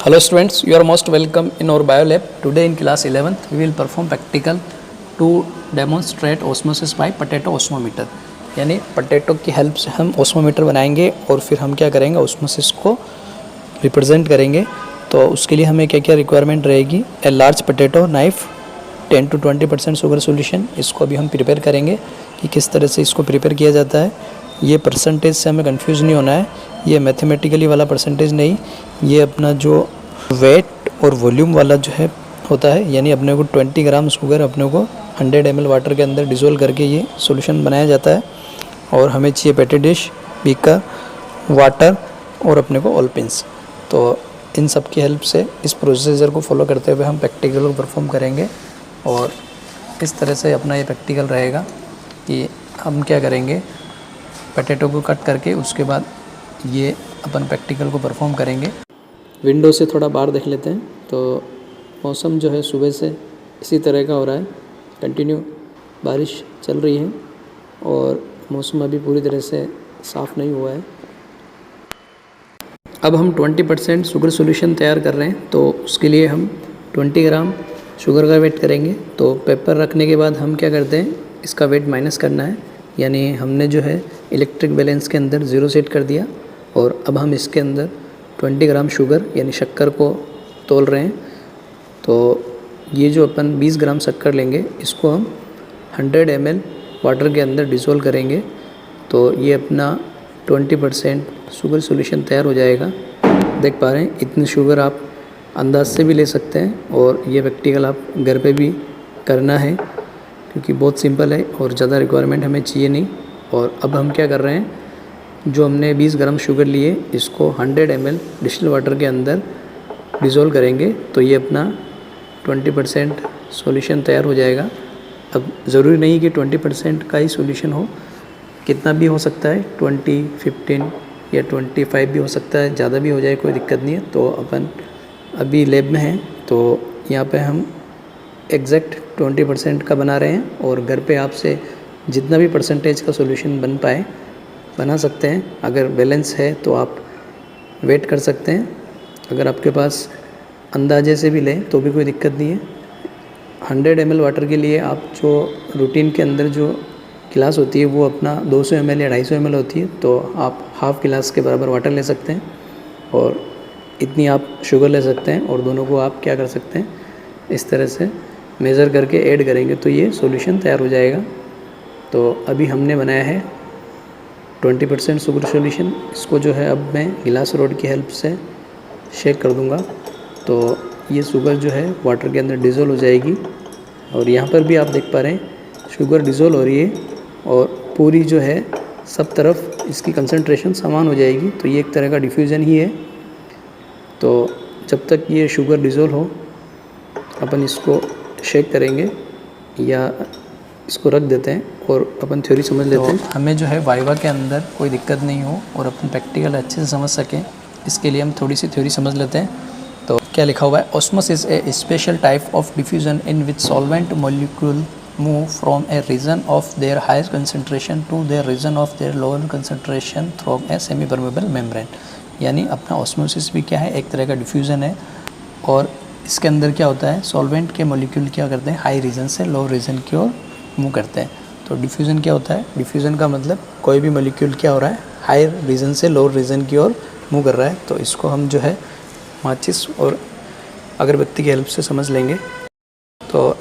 Hello students, you are most welcome in our bio lab. Today in class 11th, we will perform practical to demonstrate osmosis by potato osmometer. यानी potato की help से हम osmometer बनाएंगे और फिर हम क्या करेंगे, ओस्मोसिस को रिप्रेजेंट करेंगे। तो उसके लिए हमें क्या क्या रिक्वायरमेंट रहेगी। A large potato knife 10 to 20% sugar solution. इसको अभी हम प्रिपेयर करेंगे कि किस तरह से इसको प्रिपेयर किया जाता है। ये परसेंटेज से हमें कंफ्यूज नहीं होना है, ये मैथमेटिकली वाला परसेंटेज नहीं, ये अपना जो वेट और वॉल्यूम वाला जो है होता है। यानी अपने को 20 ग्राम शुगर अपने को 100 ml वाटर के अंदर डिज़ोल्व करके ये सॉल्यूशन बनाया जाता है। और हमें चाहिए पेटी डिश, बीकर, वाटर और अपने को ऑल पिंस। तो इन सब की हेल्प से इस प्रोसीजर को फॉलो करते हुए हम प्रैक्टिकल को परफॉर्म करेंगे। और इस तरह से अपना ये प्रैक्टिकल रहेगा कि हम क्या करेंगे, पोटैटो को कट करके उसके बाद ये अपन प्रैक्टिकल को परफॉर्म करेंगे। विंडो से थोड़ा बाहर देख लेते हैं तो मौसम जो है सुबह से इसी तरह का हो रहा है, कंटिन्यू बारिश चल रही है और मौसम अभी पूरी तरह से साफ़ नहीं हुआ है। अब हम 20% शुगर सॉल्यूशन तैयार कर रहे हैं, तो उसके लिए हम 20 ग्राम शुगर का वेट करेंगे। तो पेपर रखने के बाद हम क्या करते हैं, इसका वेट माइनस करना है। यानी हमने जो है इलेक्ट्रिक बैलेंस के अंदर 0 सेट कर दिया और अब हम इसके अंदर 20 ग्राम शुगर यानी शक्कर को तोल रहे हैं। तो ये जो अपन 20 ग्राम शक्कर लेंगे, इसको हम 100 ml वाटर के अंदर डिसॉल्व करेंगे। तो ये अपना 20% शुगर सॉल्यूशन तैयार हो जाएगा। देख पा रहे हैं, इतनी शुगर आप अंदाज से भी ले सकते हैं और ये प्रैक्टिकल आप घर पे भी करना है क्योंकि बहुत सिंपल है और ज़्यादा रिक्वायरमेंट हमें चाहिए नहीं। और अब हम क्या कर रहे हैं, जो हमने 20 ग्राम शुगर लिए इसको 100 ml डिस्टिल वाटर के अंदर डिज़ोल्व करेंगे। तो ये अपना 20% सॉल्यूशन तैयार हो जाएगा। अब ज़रूरी नहीं कि 20% का ही सॉल्यूशन हो, कितना भी हो सकता है, 20, 15 या 25 भी हो सकता है, ज़्यादा भी हो जाए कोई दिक्कत नहीं है। तो अपन अभी लैब में हैं तो यहाँ पे हम एग्जैक्ट 20% का बना रहे हैं और घर पे आपसे जितना भी परसेंटेज का सॉल्यूशन बन पाए बना सकते हैं। अगर बैलेंस है तो आप वेट कर सकते हैं, अगर आपके पास अंदाजे से भी लें तो भी कोई दिक्कत नहीं है। 100 ml वाटर के लिए आप जो रूटीन के अंदर जो गिलास होती है वो अपना 200 ml या 250 ml होती है, तो आप हाफ़ गिलास के बराबर वाटर ले सकते हैं और इतनी आप शुगर ले सकते हैं और दोनों को आप क्या कर सकते हैं, इस तरह से मेज़र करके ऐड करेंगे तो ये सॉल्यूशन तैयार हो जाएगा। तो अभी हमने बनाया है 20% शुगर सॉल्यूशन। इसको जो है अब मैं गिलास रॉड की हेल्प से शेक कर दूंगा तो ये शुगर जो है वाटर के अंदर डिज़ोल्व हो जाएगी। और यहाँ पर भी आप देख पा रहे हैं शुगर डिज़ोल्व हो रही है और पूरी जो है सब तरफ इसकी कंसंट्रेशन समान हो जाएगी। तो ये एक तरह का डिफ्यूज़न ही है। तो जब तक ये शुगर डिज़ोल्व हो अपन इसको शेक करेंगे या इसको रख देते हैं और अपन थ्योरी समझ लेते हैं। हमें जो है वाइवा के अंदर कोई दिक्कत नहीं हो और अपन प्रैक्टिकल अच्छे से समझ सकें, इसके लिए हम थोड़ी सी थ्योरी समझ लेते हैं। तो क्या लिखा हुआ है, osmosis a special type of diffusion in which solvent molecule move from a region of their higher concentration to their region of their lower concentration through a semi permeable membrane. यानी अपना ऑस्मोसिस भी क्या है, एक तरह का diffusion है। और इसके अंदर क्या होता है, सॉल्वेंट के मॉलिक्यूल क्या करते हैं, हाई रीजन से लो रीजन की ओर मूव करते हैं। तो डिफ्यूज़न क्या होता है, डिफ्यूज़न का मतलब कोई भी मॉलिक्यूल क्या हो रहा है, हाई रीजन से लोअर रीजन की ओर मूव कर रहा है। तो इसको हम जो है माचिस और अगरबत्ती की हेल्प से समझ लेंगे। तो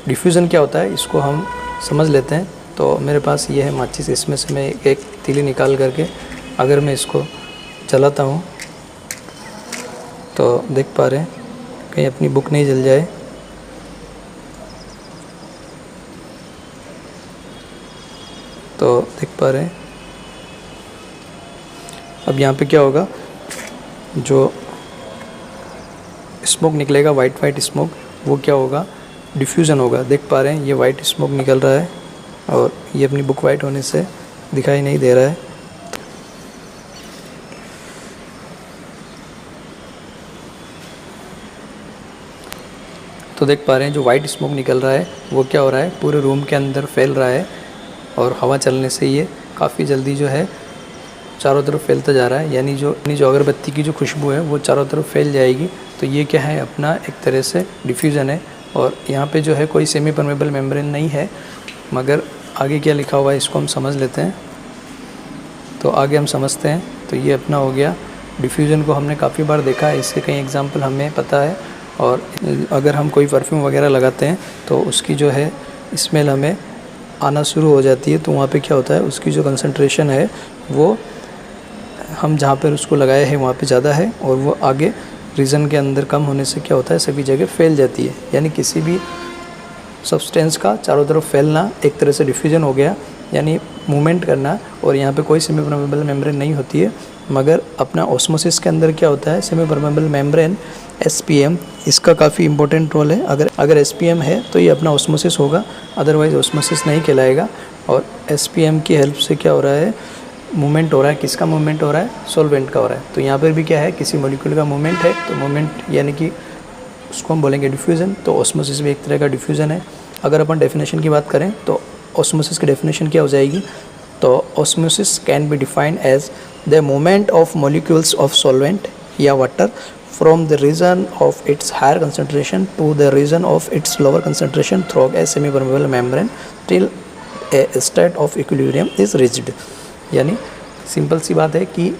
डिफ्यूज़न क्या होता है इसको हम समझ लेते हैं। तो मेरे पास ये है माचिस, इसमें से मैं एक तीली निकाल करके अगर मैं इसको चलाता हूँ तो देख पा रहे हैं कहीं अपनी बुक नहीं जल जाए। तो देख पा रहे हैं अब यहाँ पे क्या होगा, जो स्मोक निकलेगा वाइट स्मोक, वो क्या होगा, डिफ्यूज़न होगा। देख पा रहे हैं ये वाइट स्मोक निकल रहा है और ये अपनी बुक वाइट होने से दिखाई नहीं दे रहा है। तो देख पा रहे हैं जो वाइट स्मोक निकल रहा है वो क्या हो रहा है, पूरे रूम के अंदर फैल रहा है और हवा चलने से ये काफ़ी जल्दी जो है चारों तरफ फैलता जा रहा है, यानी जो अगरबत्ती की जो खुशबू है वो चारों तरफ फैल जाएगी। तो ये क्या है, अपना एक तरह से डिफ्यूज़न है। और यहाँ पे जो है कोई सेमी परमेबल मेम्ब्रेन नहीं है, मगर आगे क्या लिखा हुआ है इसको हम समझ लेते हैं। तो आगे हम समझते हैं। तो ये अपना हो गया डिफ्यूज़न को हमने काफ़ी बार देखा है, इसके कई एग्जांपल हमें पता है। और अगर हम कोई परफ्यूम वगैरह लगाते हैं तो उसकी जो है स्मेल हमें आना शुरू हो जाती है। तो वहाँ पे क्या होता है, उसकी जो कंसंट्रेशन है वो हम जहाँ पर उसको लगाए हैं वहाँ पे ज़्यादा है, और वो आगे रीजन के अंदर कम होने से क्या होता है, सभी जगह फैल जाती है। यानी किसी भी सब्सटेंस का चारों तरफ फैलना एक तरह से डिफ्यूजन हो गया, यानी मूवमेंट करना। और यहाँ पे कोई सेमी परमेबल मेम्ब्रेन नहीं होती है, मगर अपना ऑस्मोसिस के अंदर क्या होता है, सेमी परमेबल मेम्ब्रेन SPM, इसका काफ़ी इंपॉर्टेंट रोल है। अगर SPM है तो ये अपना ऑस्मोसिस होगा, अदरवाइज ऑस्मोसिस नहीं कहलाएगा। और SPM की हेल्प से क्या हो रहा है, मूवमेंट हो रहा है। किसका मूवमेंट हो रहा है, सॉल्वेंट का हो रहा है। तो यहाँ पर भी क्या है, किसी मॉलिक्यूल का मूवमेंट है, तो मूवमेंट यानी कि उसको हम बोलेंगे डिफ्यूज़न। तो ऑस्मोसिस भी एक तरह का डिफ्यूज़न है। अगर अपन डेफिनेशन की बात करें तो ऑस्मोसिस की डेफिनेशन क्या हो जाएगी, तो osmosis can be defined as the movement of molecules of solvent या water from the region of its higher concentration to the region of its lower concentration through a semi permeable membrane till a state of equilibrium is reached. यानी simple सी बात है कि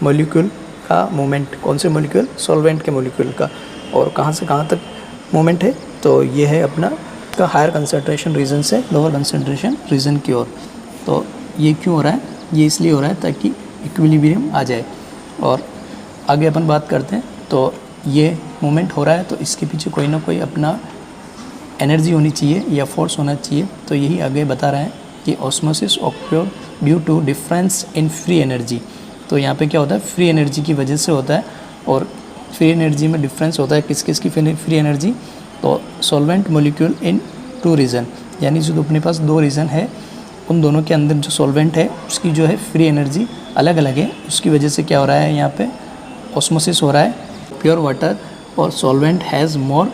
molecule का movement, कौन से molecule, solvent के molecule का, और कहाँ से कहाँ तक मूवमेंट है, तो ये है अपना का हायर कंसंट्रेशन रीजन से लोअर कंसंट्रेशन रीजन की ओर। तो ये क्यों हो रहा है, ये इसलिए हो रहा है ताकि इक्विलिब्रियम आ जाए। और आगे अपन बात करते हैं। तो ये मूवमेंट हो रहा है तो इसके पीछे कोई ना कोई अपना एनर्जी होनी चाहिए या फोर्स होना चाहिए। तो यही आगे बता रहा है कि osmosis occur due to difference in free energy. तो यहाँ पे क्या होता है, फ्री एनर्जी की वजह से होता है। और फ्री एनर्जी में डिफरेंस होता है किस किस की फ्री एनर्जी, तो solvent molecule in two region, यानी जो अपने पास दो रीजन है उन दोनों के अंदर जो सॉल्वेंट है उसकी जो है फ्री एनर्जी अलग अलग है। उसकी वजह से क्या हो रहा है, यहाँ पे ऑस्मोसिस हो रहा है। प्योर वाटर और solvent has more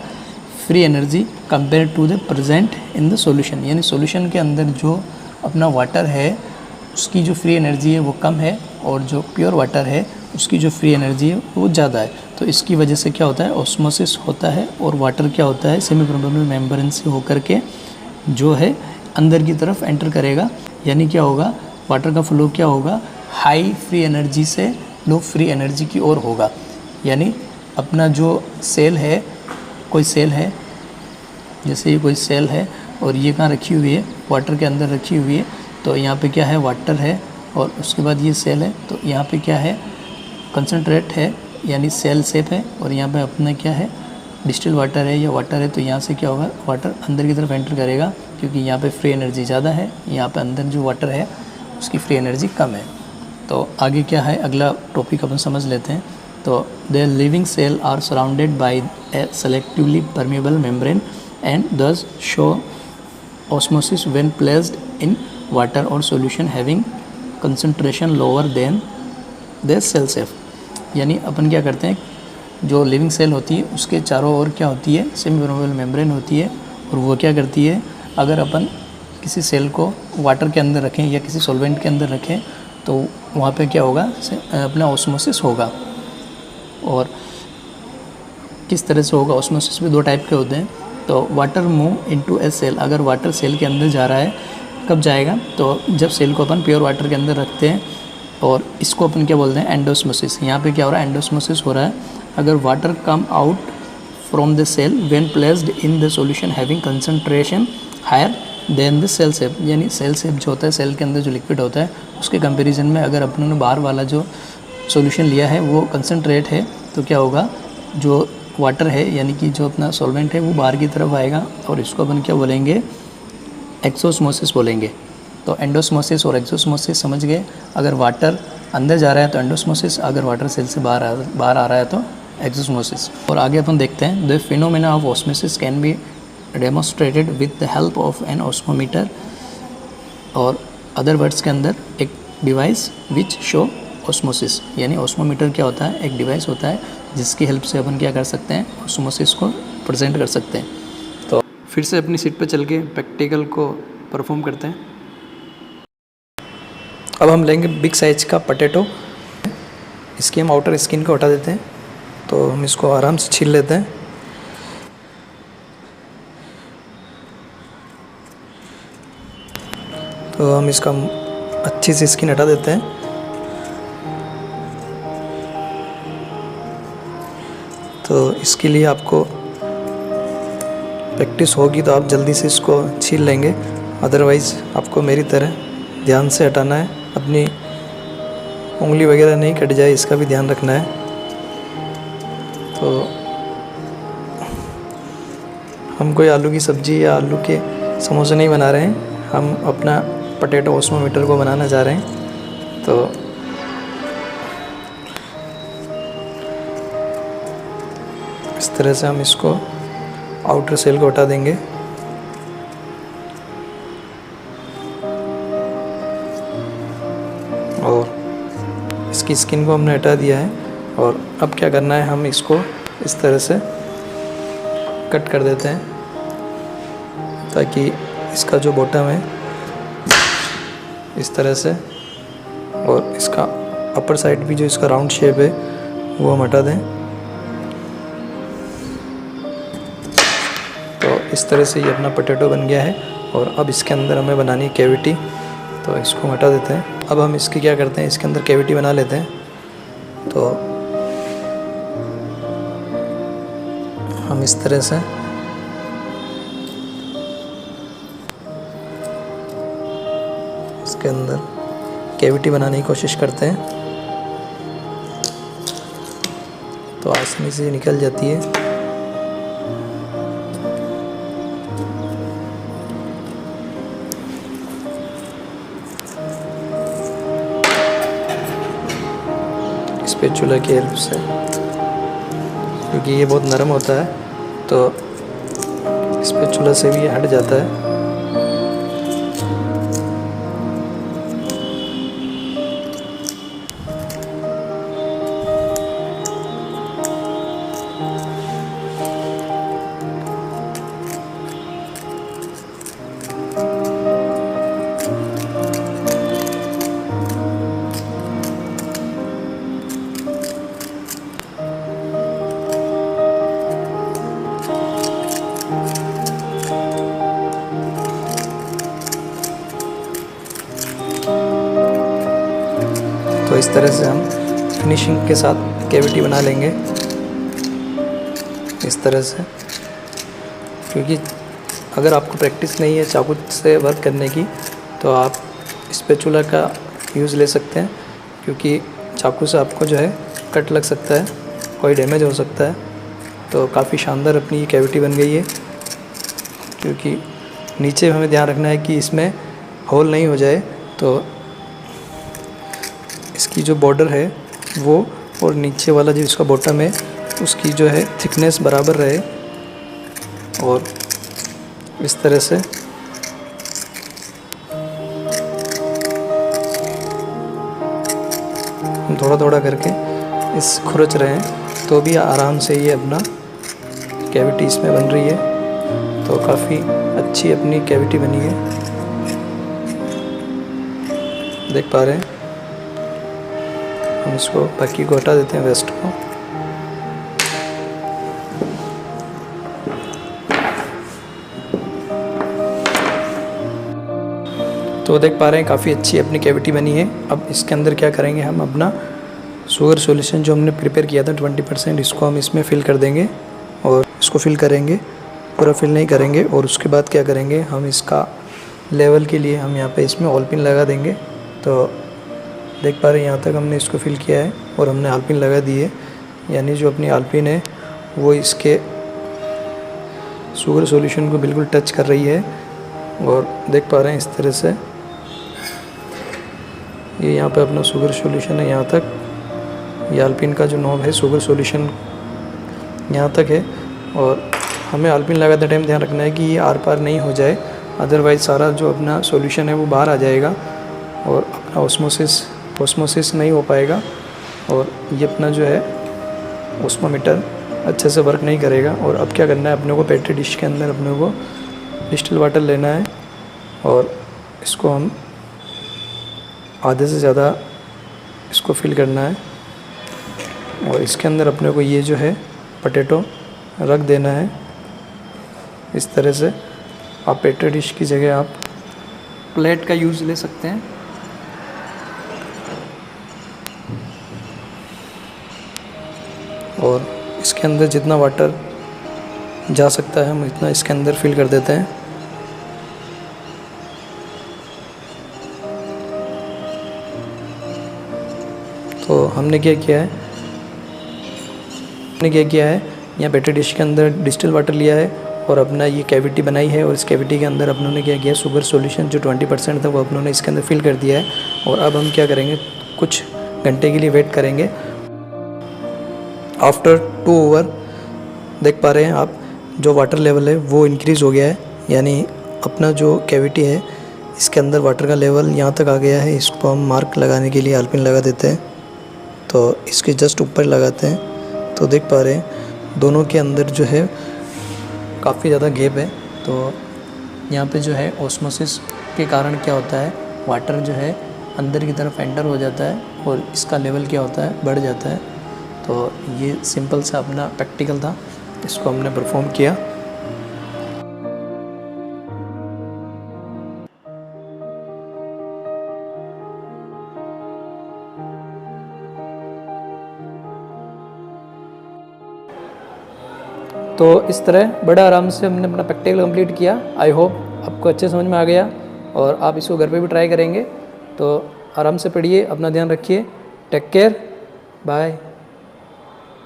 free energy compare to the present in the solution. यानी सॉल्यूशन के अंदर जो अपना वाटर है उसकी जो फ्री एनर्जी है वो कम है, और जो प्योर वाटर है उसकी जो फ्री एनर्जी है वो ज़्यादा है। तो इसकी वजह से क्या होता है, ऑस्मोसिस होता है। और वाटर क्या होता है, सेमी परमेबल मेम्ब्रेन से होकर के जो है अंदर की तरफ एंटर करेगा। यानी क्या होगा, वाटर का फ्लो क्या होगा, हाई फ्री एनर्जी से लो फ्री एनर्जी की ओर होगा। यानी अपना जो सेल है, कोई सेल है, जैसे ये कोई सेल है और ये कहाँ रखी हुई है, वाटर के अंदर रखी हुई है। तो यहाँ पे क्या है, वाटर है, और उसके बाद ये सेल है। तो यहाँ पे क्या है, कंसनट्रेट है, यानी सेल शेप है। और यहाँ पे अपना क्या है, डिस्टिल वाटर है या वाटर है। तो यहाँ से क्या होगा, वाटर अंदर की तरफ एंटर करेगा, क्योंकि यहाँ पे फ्री एनर्जी ज़्यादा है, यहाँ पे अंदर जो वाटर है उसकी फ्री एनर्जी कम है। तो आगे क्या है, अगला टॉपिक अपन समझ लेते हैं। तो the living cell are surrounded by a selectively permeable membrane and thus show osmosis when placed in water और solution having concentration lower than the cell shape. यानी अपन क्या करते हैं, जो लिविंग सेल होती है उसके चारों ओर क्या होती है, सेमी परमेबल मेम्ब्रेन होती है। और वो क्या करती है, अगर अपन किसी सेल को वाटर के अंदर रखें या किसी सॉल्वेंट के अंदर रखें तो वहाँ पे क्या होगा, अपना ऑस्मोसिस होगा। और किस तरह से होगा, ऑस्मोसिस भी दो टाइप के होते हैं। तो वाटर मूव इनटू ए सेल, अगर वाटर सेल के अंदर जा रहा है, कब जाएगा, तो जब सेल को अपन प्योर वाटर के अंदर रखते हैं। और इसको अपन क्या बोलते हैं, एंडोस्मोसिस। यहाँ पे क्या हो रहा है, एंडोस्मोसिस हो रहा है। अगर water come out from the cell when placed in the solution having concentration higher than the cell shape, यानी सेल शेप जो होता है, सेल के अंदर जो लिक्विड होता है उसके कंपैरिजन में अगर अपन ने बाहर वाला जो सॉल्यूशन लिया है वो कंसंट्रेट है, तो क्या होगा, जो वाटर है यानी कि जो अपना सॉल्वेंट है वो बाहर की तरफ आएगा। और इसको अपन क्या बोलेंगे, एक्सोस्मोसिस बोलेंगे। तो एंडोस्मोसिस और एक्सोस्मोसिस समझ गए। अगर वाटर अंदर जा रहा है तो एंडोस्मोसिस, अगर वाटर सेल से बाहर आ रहा है तो एक्सोस्मोसिस। और आगे अपन देखते हैं, the phenomena of osmosis can be demonstrated with the help of an osmometer, और अदर वर्ड्स के अंदर एक डिवाइस विच शो ऑस्मोसिस। यानी ऑस्मोमीटर क्या होता है, एक डिवाइस होता है जिसकी हेल्प से अपन क्या कर सकते हैं, ऑस्मोसिस को प्रेजेंट कर सकते हैं। तो फिर से अपनी सीट पर चल के प्रैक्टिकल को परफॉर्म करते हैं। अब हम लेंगे बिग साइज का पोटैटो। इसकी हम आउटर स्किन को हटा देते हैं, तो हम इसको आराम से छील लेते हैं। तो हम इसका अच्छी सी स्किन हटा देते हैं। तो इसके लिए आपको प्रैक्टिस होगी तो आप जल्दी से इसको छील लेंगे, अदरवाइज़ आपको मेरी तरह ध्यान से हटाना है। अपनी उंगली वगैरह नहीं कट जाए, इसका भी ध्यान रखना है। तो हम कोई आलू की सब्ज़ी या आलू के समोसे नहीं बना रहे हैं, हम अपना पोटैटो ओस्मोमीटर को बनाना चाह रहे हैं। तो इस तरह से हम इसको आउटर सेल को हटा देंगे। और इसकी स्किन को हमने हटा दिया है। और अब क्या करना है, हम इसको इस तरह से कट कर देते हैं, ताकि इसका जो बॉटम है इस तरह से, और इसका अपर साइड भी जो इसका राउंड शेप है वो हम हटा दें। तो इस तरह से ये अपना पोटैटो बन गया है। और अब इसके अंदर हमें बनानी है कैविटी, तो इसको हम हटा देते हैं। अब हम इसकी क्या करते हैं, इसके अंदर कैविटी बना लेते हैं। तो हम इस तरह से इसके अंदर कैविटी बनाने की कोशिश करते हैं, तो आसानी से निकल जाती है। स्पैचुला की हेल्प से, क्योंकि ये बहुत नरम होता है तो स्पैचुला से भी ये हट जाता है। तो इस तरह से हम फिनिशिंग के साथ कैविटी बना लेंगे, इस तरह से। क्योंकि अगर आपको प्रैक्टिस नहीं है चाकू से वर्क करने की, तो आप स्पैचुला का यूज़ ले सकते हैं, क्योंकि चाकू से आपको जो है कट लग सकता है, कोई डैमेज हो सकता है। तो काफ़ी शानदार अपनी ये कैविटी बन गई है। क्योंकि नीचे हमें ध्यान रखना है कि इसमें होल नहीं हो जाए, तो इसकी जो बॉर्डर है वो और नीचे वाला जो इसका बॉटम है उसकी जो है थिकनेस बराबर रहे। और इस तरह से हम थोड़ा थोड़ा करके इस खुरच रहे हैं, तो भी आराम से ये अपना कैविटी इसमें बन रही है। तो काफ़ी अच्छी अपनी कैविटी बनी है, देख पा रहे हैं। हम इसको बाकी को हटा देते हैं, वेस्ट को। तो देख पा रहे हैं काफ़ी अच्छी अपनी कैविटी बनी है। अब इसके अंदर क्या करेंगे, हम अपना शुगर सॉल्यूशन जो हमने प्रिपेयर किया था 20%, इसको हम इसमें फिल कर देंगे। और इसको फिल करेंगे, पूरा फिल नहीं करेंगे। और उसके बाद क्या करेंगे, हम इसका लेवल के लिए हम यहाँ पे इसमें ऑल पिन लगा देंगे। तो देख पा रहे हैं यहाँ तक हमने इसको फिल किया है और हमने आल पिन लगा दी है, यानी जो अपनी आल पिन है वो इसके शुगर सॉल्यूशन को बिल्कुल टच कर रही है। और देख पा रहे हैं इस तरह से ये यहाँ पे अपना शुगर सॉल्यूशन है, यहाँ तक ये आल पिन का जो नॉब है शुगर सॉल्यूशन यहाँ तक है। और हमें आल पिन लगाते टाइम ध्यान रखना है कि ये आर पार नहीं हो जाए, अदरवाइज़ सारा जो अपना सॉल्यूशन है वो बाहर आ जाएगा और अपना ऑस्मोसिस नहीं हो पाएगा। और ये अपना जो है ओस्मोमीटर अच्छे से वर्क नहीं करेगा। और अब क्या करना है, अपने को पेट्री डिश के अंदर अपने को डिस्टिल वाटर लेना है और इसको हम आधे से ज़्यादा इसको फिल करना है और इसके अंदर अपने को ये जो है पोटैटो रख देना है। इस तरह से आप पेट्री डिश की जगह आप प्लेट का यूज़ ले सकते हैं। और इसके अंदर जितना वाटर जा सकता है हम इतना इसके अंदर फिल कर देते हैं। तो हमने क्या किया है यहाँ पेट्री डिश के अंदर डिस्टिल वाटर लिया है और अपना ये कैविटी बनाई है और इस कैविटी के अंदर अपनों ने क्या किया, शुगर सॉल्यूशन जो 20% था वो अपनों ने इसके अंदर फिल कर दिया है। और अब हम क्या करेंगे, कुछ घंटे के लिए वेट करेंगे। आफ्टर 2 आवर देख पा रहे हैं आप जो वाटर लेवल है वो इंक्रीज़ हो गया है, यानी अपना जो कैविटी है इसके अंदर वाटर का लेवल यहाँ तक आ गया है। इसको हम मार्क लगाने के लिए आलपिन लगा देते हैं, तो इसके जस्ट ऊपर लगाते हैं। तो देख पा रहे हैं दोनों के अंदर जो है काफ़ी ज़्यादा गैप है। तो यहाँ पे जो है ऑस्मोसिस के कारण क्या होता है, वाटर जो है अंदर की तरफ एंटर हो जाता है और इसका लेवल क्या होता है, बढ़ जाता है। तो ये सिंपल सा अपना प्रैक्टिकल था, इसको हमने परफॉर्म किया। तो इस तरह बड़ा आराम से हमने अपना प्रैक्टिकल कंप्लीट किया। आई होप आपको अच्छे समझ में आ गया और आप इसको घर पे भी ट्राई करेंगे। तो आराम से पढ़िए, अपना ध्यान रखिए, टेक केयर, बाय।